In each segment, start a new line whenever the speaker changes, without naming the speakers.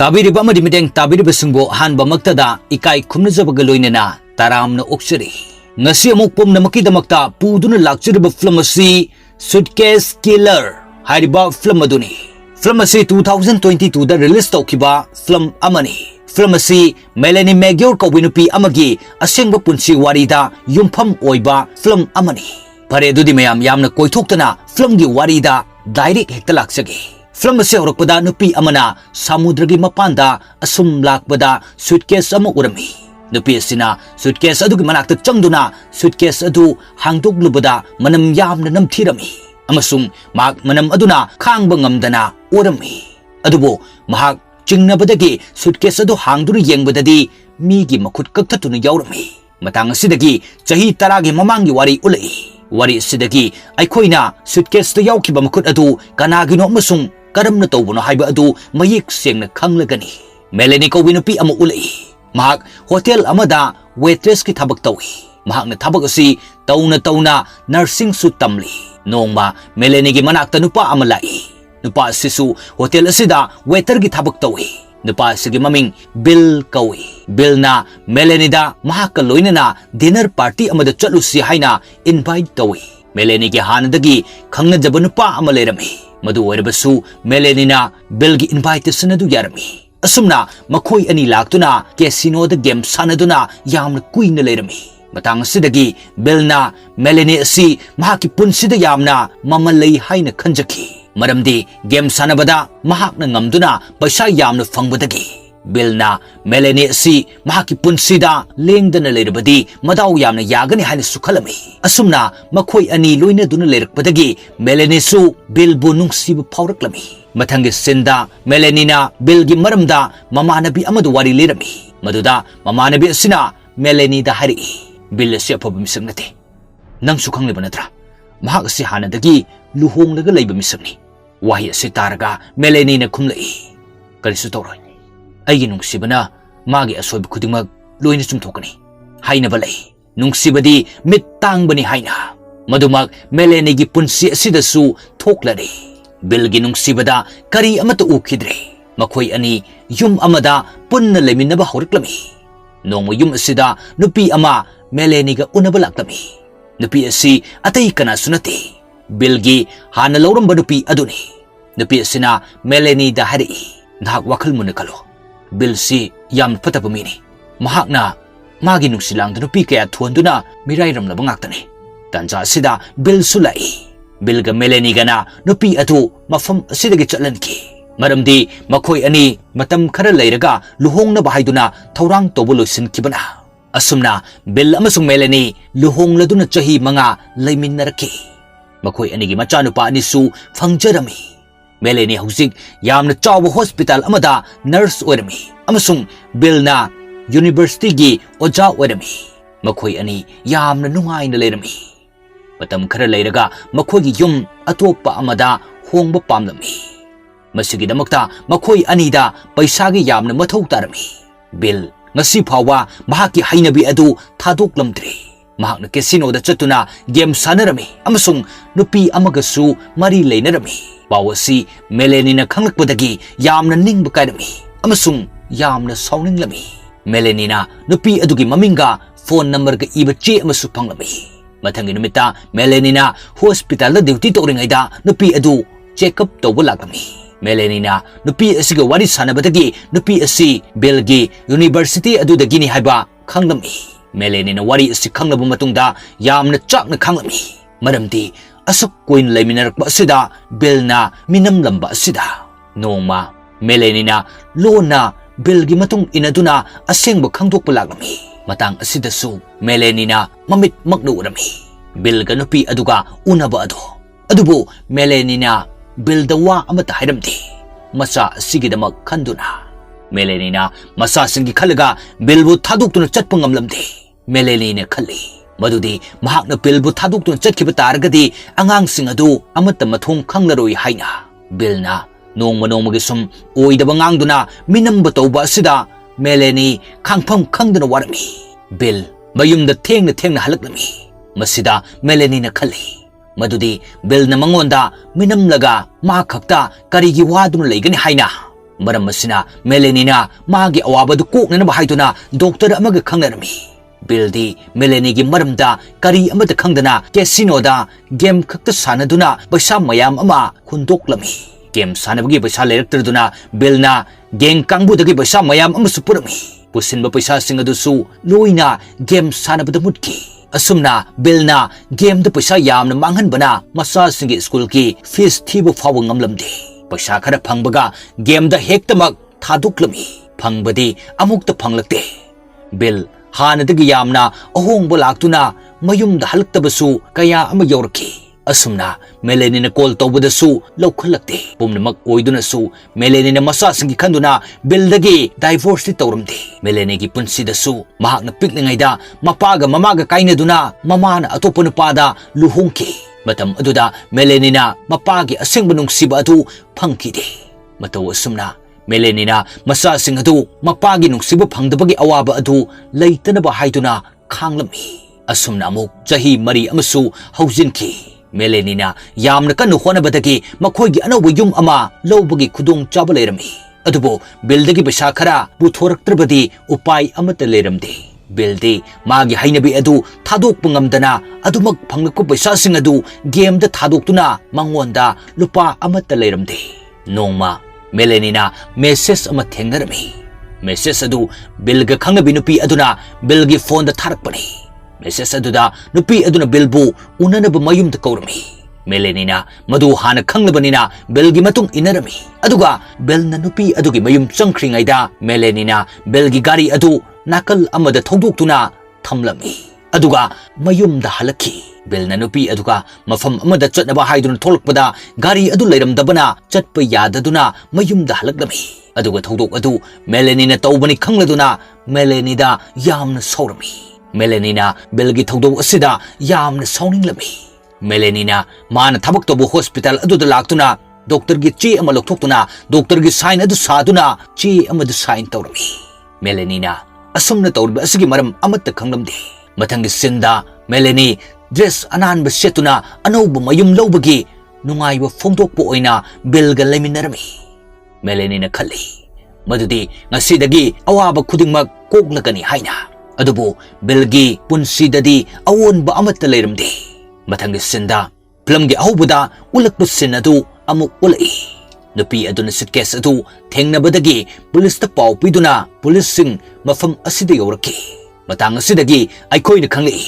ताबिरिबा अमदि मिदेंग ताबिरिबसिंगबो हानबमक्तदा इकाई खुमनजबगा लोइनना तारामना ओक्सरी ngasi amuk pumnamakidamakta puduna lakchiriba film asi Suitcase Killer hariba film aduni film asi 2022 da release tawkiba film amani film asi Melanie Magyar kawinupi amagi asengba punsi warida yumpham oiba film amani pare dudi mayam yamna koithoktana film gi warida direct hekta laksage film asi horakpada nupi amana samudragi mapanda asum lakbada suitcase ama urami nupi asina suitcase adu gi manakta changduna suitcase adu hangdoklubada manam yamna namthirami amasung mak manam aduna khangba ngamdana urami adubo mahak chingnabadagi suitcase adu hangduru yengbadadi mi gi makhut kaktatuna yaurami matang asidagi chahi 10 gi mamangi wari ulai wari asidagi aikhoina suitcase to yaukhiba makhut adu kanagino amasung karamna tawbuno haiba adu mayik sengna khanglagani Melanie kawinupi ama ulai mahak hotel amada waitress ki thabak tawi mahak na thabak asi tauna nursing su tamli nongma Melanie gi manakta nupa amalai nupa sisu hotel asida waiter gi thabak tawi nupa sigi maming Bill kawi Bill na Melanie da mahak ka loinana dinner party amada chatlusi haina invite tawi Melanie gi hanadagi khangna jaba nupa amalerami madu oirabasu Melanie na Bill gi invitation adu yarami asumna makhoi ani laktuna casino da game sanaduna yamna kuina lerami matang sidagi Billna Melanie asi mahaki punsida yamna mamalai haina khanjaki maramdi game sanabada mahakna ngamduna paisa yamna fangbadagi Billna Melanie asi mahaki punsida lengdana lerabadi madaw yamna yagani haina sukhalami asumna makhoi ani loina duna lerakpadagi Melanie su Bill bu nungsiba phauраklami mathangi sinda Melanie na Bill gi maramda mamanabi amadu wari lerami maduda mamanabi asina Melanie da hari Bill si apaba misang nate nang sukhang liba natra mahak si hanadagi luhong laga layba misangni wahi si taraga Melanie na kumlai kalisu tawroy ay nungsibana magi asoy khudingmag loina chumthokani haina balai nungsibadi mittang bani haina madumag Melanie gi punsi asida su thoklari Bill gi nungsibada kari amata ukhidre makhoi ani yum amada punna leminaba horiklami nongma yum asida nupi ama Melanie ga unaba laklami nupi asi atai kana sunati Bill gi hana lawramba nupi aduni nupi asina Melanie da hari nahak wakhal munakalo Bill si yam fataba mini mahakna magi nungsilang nupi kaya thuanduna mirai ramlaba ngaktani tanja asida Bill sulai Bill ga Melanie gana nupi atu mafam asidagi chatlanki maramdi makhoi ani matam khara leiraga luhongna bahaiduna thaurang tobo loisin-khibana asumna Bill amasung Melanie luhongladuna chahi manga leiminaraki makhoi ani gi machanupa ani su phangjarami Melanie hojik yamna chawa hospital amada nurse oirami amasung Bill na university gi oja oirami makhoi ani yamna nungaina leirami matam khara leiraga makhogi yum atopa amada hongba pamlami masigi damakta makhoi anida paisa gi yamna mathau tarami Bill ngasi phawa mahaki hainabi adu thadoklamdre mahakna casino da chatuna game sanarami amasung nupi amagasu mari leinarami bawasi Melanie na khanglakpadagi yamna ningba kairami amasung yamna sauninglami Melanie na nupi adugi maminga phone number ga iba che amasu phanglami mathangi numita Melanie na hospital da duty toringaida nupi adu check up tawba lakami Melanie na nupi asiga wari sanabadagi nupi asi Bill gi university adu da gini haiba khanglami Melanie na wari asi khanglaba matungda yamna chakna khanglami maramdi asuk koin leminarakba asida Bill na minam lamba asida nongma Melanie na lona Bill gi matung inaduna asengba khangdokpa lakami matang asida su Melanie na mamit magnuurami Bill ga nupi aduga unaba adubu Melanie na Bill dawa amata hairamdi masa sigidamak khanduna Melanie na masa singi khalaga Bill bu thadoktuna chatpa ngamlamdi Melanie na khali madudi mahakna Bill bu thadoktuna chatkhiba taragadi angang sing adu amata mathong khanglaroi haina Bill na nongma gi sum oidaba ngangduna minamba tawba asida Melanie khangpham khangduna warami Bill mayumda thengna halaklami masida Melanie na khali madudi Bill na mangonda minamlaga ma khakta karigi waduna leigani haina Maram masina Melenina magi awabadu koknana bahaiduna doctor amaga khangnarami. Bildi Melenigi maramda kari amata khangdana casino da game khakta sanaduna paisa mayam ama khundoklami. Game sanabagi paisa leraktraduna Bilna gang kangbudagi paisa mayam ama supurami. Pusinba paisa singadusu loina game sanabada mutki. Asumna Bilna game da paisa yamna manghanbana masa singi school ki fees thibu fawa ngamlamdi. Paisa khara phangbaga game da hektamak thaduklami. Phangbadi amukta phanglakte. Bill Hanadagi yamna ahongba laktuna mayumda halaktabasu kaya ama yorki. Asumna Melenina call tawbadasu lawkhalakte. Pumnamak oidunasu Melenina masa singi khanduna Bildagi divorce tawramdi. Melenigi punsidasu mahakna piklingaida mapaga mamaga kainaduna mamana atopa nupada luhongki. Matam aduda Melenina mapagi asengba nungsiba adu phangkide. Mataw asumna Melenina masa sing adu mapagi nungsiba phangdabagi awaba adu leitanaba haiduna khanglami. Asumna amuk chahi mari amasu haujinki. Melenina yamna kanu honabadagi makhoigi anawba yum ama lawbagi khudong chaba leirami. Adubo Bildagi paisa khara puthoraktrabadi upai amata leiramde. Bildi magi hainabi adu thadokpa ngamdana adumak phanglakpa paisa sing adu game da thadoktuna mangonda lupa amata leiramde. Nongma Melenina message ama thengnarami. Message adu Bilga khangnabi nupi aduna Bilgi phone da tharakpani. Message aduda nupi aduna Bilbu unanaba mayumda kaurami. Melenina madu hana khanglabanina Bilgi matung inarami. Aduga Bilna nupi adugi mayum changkhringaida Melenina Bilgi gari adu nakal amada thongdoktuna thamlami. Aduga mayumda halaki. Bilna nupi aduga mafam amada chatnaba haiduna tholakpada gari adu leiramdabana chatpa yadaduna mayumda halaklami. Aduga thongdok adu Melenina tawbani khangladuna Melenida yamna saurami. Melenina Bilgi thongdok asida yamna sauninglami. Melenina mana thabak tobu hospital aduda laktuna doctor gi chi ama lokthokuna doctor gi sign adu saduna chi amadu sign tawrami. Melenina asumna tawrba asigi maram amatta khanglamdi. Mathangi sinda Meleni dress anan setuna anauba mayum lawbagi nungaiba phongdokpo oina Bilga leiminarami. Melenina khali madudi ngasidagi awaba khudingmak koklakani haina. Adubo Bilgi punsidadi awonba amatta leiramdi. Mathangi sinda plamgi ahubada ulakpa sin adu amuk ulai. Nupi aduna suitcase adu thengnabadagi police ta paw piduna police sing mafam asida yoraki. Matang asidagi aikhoina khangli.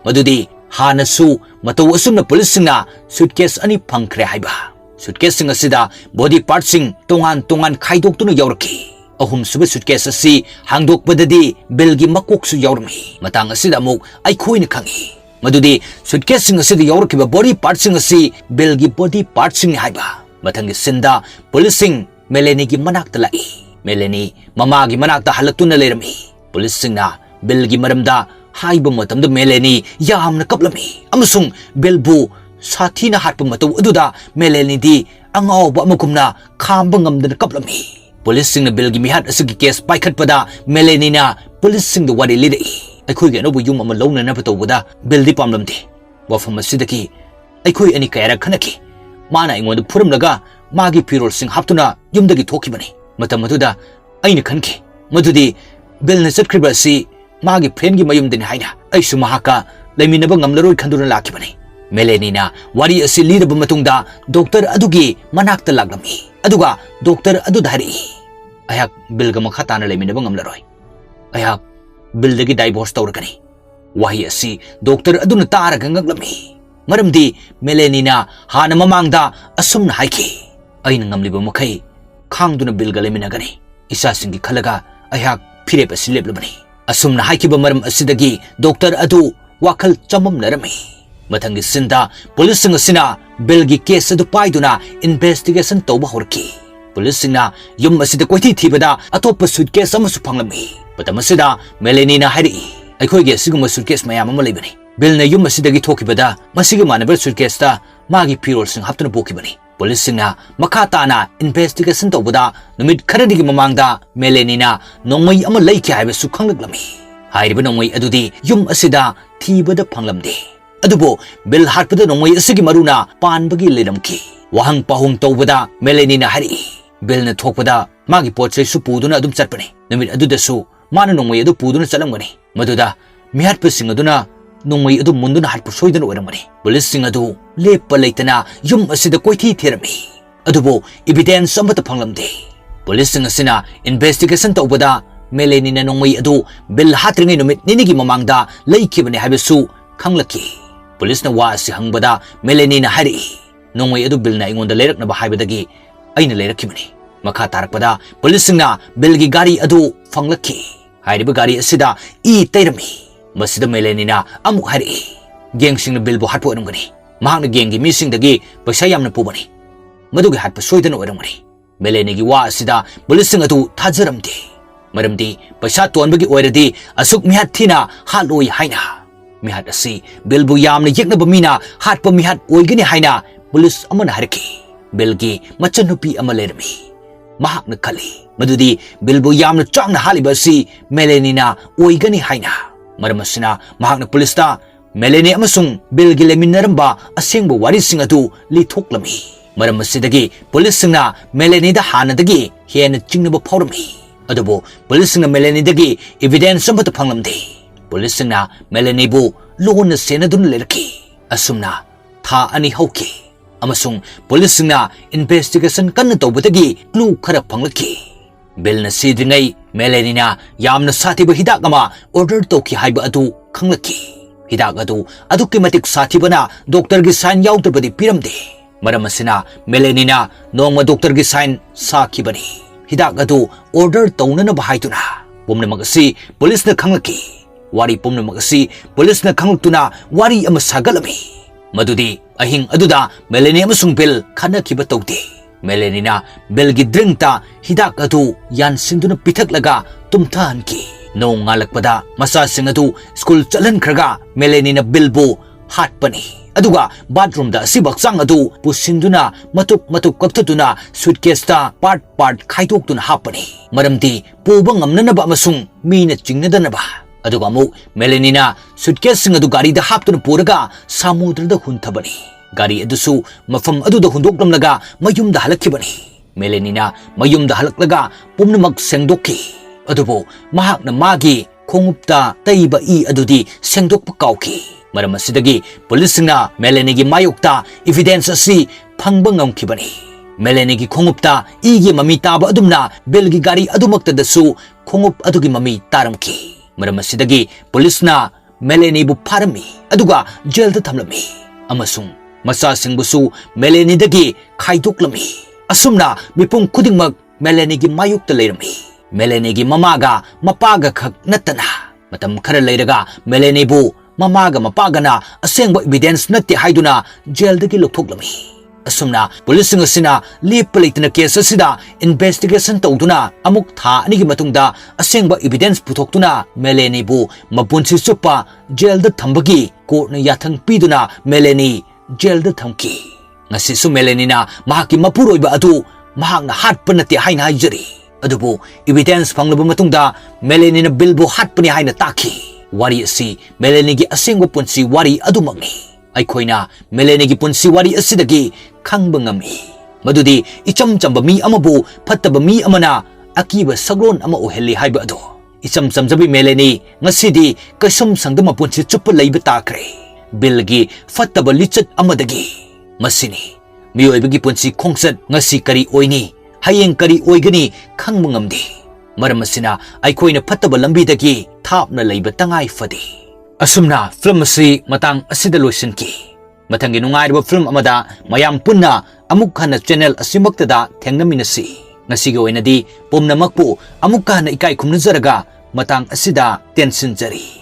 Madudi hanasu mataw asumna police singna suitcase ani phangkhre haiba. Suitcase sing asida body part sing tongan khaidoktuna yoraki. Ahum suba suitcase asi hangdokpadadi Bilgi makoksu yormi. Matang asida amuk aikhoina khangi. Madudi suitcase sing asida yorkiba body part sing asi Bilgi body part sing haiba. Mathangi sinda police sing Melenigi manakta lai. Meleni mamagi manakta halaktuna leirami. Police singna Bilgi maramda haiba matamda Meleni yamna kaplami. Amasung Bilbu sathina hatpa mataw aduda Meleni di angawba amakumna khamba ngamdana kaplami. Police sing na Bilgi mihat asigi case paikhatpada Melenina police sing da wari lidai. Aikhoigi anobu yum ama lawna patawbada Bildi pamlamdi. Wafam asidaki aikhoy ani kayara khanaki. Mana ingonda phuramlaga magi pirol sing haptuna yumdagi thokibani. Matam aduda aina khanki madudi Bilna chatkriba asi magi friend gi mayumdani haina aisu mahaka leiminaba ngamlaroi khanduna lakibani. Melenina wari asi lidaba matungda doctor adugi manakta laglami. Aduga doctor adu dhari ayak Bilga makha tana leiminaba ngamlaroi. Ayak Bildagi divorce tawrakani. Wahi asi doctor aduna taraga ngaglami. Maramdi Melenina hana mamangda asumna haiki. Aina ngamliba makai khangduna Bilga leiminagani. Isa singi khalaga ayak phirep asi leplabani. Asumna haikiba maram asidagi doctor adu wakal chamam narami. Mathangi sinda police sing asina Bilgi case adu paiduna investigation tawba horki. Police singna yum asida koithi thibada atopa suitcase amasu phanglami. Patamasida Melenina hari aikhoigi asiguma suitcase mayam ama leibani. Bilna yum asidagi thokibada masigi manaba suitcase ta magi pirol sing haptuna bokibani. Police singna makha tana investigation tawbada numit kharadigi mamangda Melenina nongmai ama leiki haibasu khanglaklami. Hairiba nongmai adudi yum asida thibada phanglamdi. Adubo Bil harpada nongmai asigi maruna panbagi leiramki. Wahang pahung tawbada Melenina hari Bilna thokpada magi pochai su puduna adum chatpani numit adudasu mana nongmai adu puduna chalamgani maduda mihat pasing aduna nongmai adu munduna hatpu soidana oramani police sing adu lepa leitana yum asida koithi therami adubo evidence amata phanglamde police sing asina investigation tawbada meleni na nongmai adu bill hatringai numit ninigi mamangda leikibani habesu khanglaki police na wa asi hangbada meleni na hari nongmai adu bill na ingonda leirakna ba haibadagi aina leirakibani makha tarakpada police sing na bill gi gari adu fanglaki hairiba gari asida e tairami masida meleni na amu hari geng sing na bill bo hatpo anungani mahang na geng gi missing dagi paisa yamna pubani madugi hatpa soidana oramani meleni gi wa asida police sing adu thajaramdi maramdi paisa tonbagi oiradi asuk mihat thina haloi haina mihat asi bill bu yamna yekna bamina hatpa mihat oigani haina police amana harki bill gi machanupi amalermi mahakna khali madudi bill bu yamna changna haliba si meleni na oigani haina maramasina mahakna police ta meleni amasung bill gi leminaramba asengba wari sing adu lithoklami maramasida police singna meleni da hanadagi hena chingnaba phawrami adubo police singna meleni dagi evidence amata phanglamde police singna meleni bu lona senadun lerki asumna tha ani hauki amasung police singna investigation kanna tawbadagi clue khara phanglaki bill na sidringai meleni na yamna sathiba hidak ama order tawki haiba adu khanglaki hidak adu adukki matik sathibana doctor gi sign yaudabadi piramde maramasina meleni na nongma doctor gi sign sakhibani hidak adu order tawnana bahaituna pomna magasi police na khanglaki wari pomna magasi police na khangltuna wari ama sagalami madudi ahing aduda meleni amasung bill khana kiba tawde meleni na bill gi drink ta hidak adu yan sinduna pithaklaga tumthan ki nong ngalakpada masa sing adu school chalan khraga meleni na bill bu hatpani aduga bathroom da sibak sang adu pusinduna matuk kaktuna suitcase ta part khaidoktuna hapani maramdi puba ngamnana ba masung mina chingnadana ba aduga mu meleni na suitcase sing adu gari da haptuna puraga samudra da hunthabani gari adusu mafam adu da hundoklamlaga mayum da halakhibani meleni na mayum da halaklaga pumnamak sengdokki adubo mahakna magi khongupta taiba I adudi sengdokpa kauki maramasida police singna meleni gi mayokta evidence asi phangba ngamkhibani meleni gi khongupta I gi mami taba adumna bill gi gari adumakta dasu khongup adugi mami taramki maramasida police na meleni bu pharami aduga jail da thamlami amasung masa singbusu meleni dagi khaidoklami asumna mipum khudingmak meleni gi mayokta leirami meleni gi mamaga mapaga khak natana matam khara leiraga meleni bu mamaga mapagana asengba evidence natte haiduna jail dagi lokhoklami asumna police asina lepleitna case asida investigation tawduna amuk tha ani gi matungda asengba evidence puthoktuna meleni bu mapunsi chupa jail da thambagi court na yathang piduna meleni jail da thamki ngasi su meleni na mahaki mapuroiba adu mahakna hatpa natte haina haijari adubu evidence phanglaba matungda meleni na bill bu hatpani haina takhi wari asi meleni gi asengba punsi wari adumakni aikhoina meleni gi punsi wari asidagi khangba ngami madudi icham chamba mi amabu phattaba mi amana akiba saglon ama ohelli haiba ado icham chamjabi meleni ngasidi kasum sangdama punsi chupa leiba takre bilgi phattaba lichat amadagi masini miyoibagi punsi khongsat ngasi kari oini hayeng kari oigani khangba ngamdi maramasina aikhoina phattaba lambi dagi thapna leiba tangai fadi asumna film asi matang asida loisinki mathangi nungairiba film amada mayam punna amuk hana channel asimaktada thengnaminasi ngasigi oinadi pomnamakpu amuk hana ikai khumnajaraga matang asida tension jari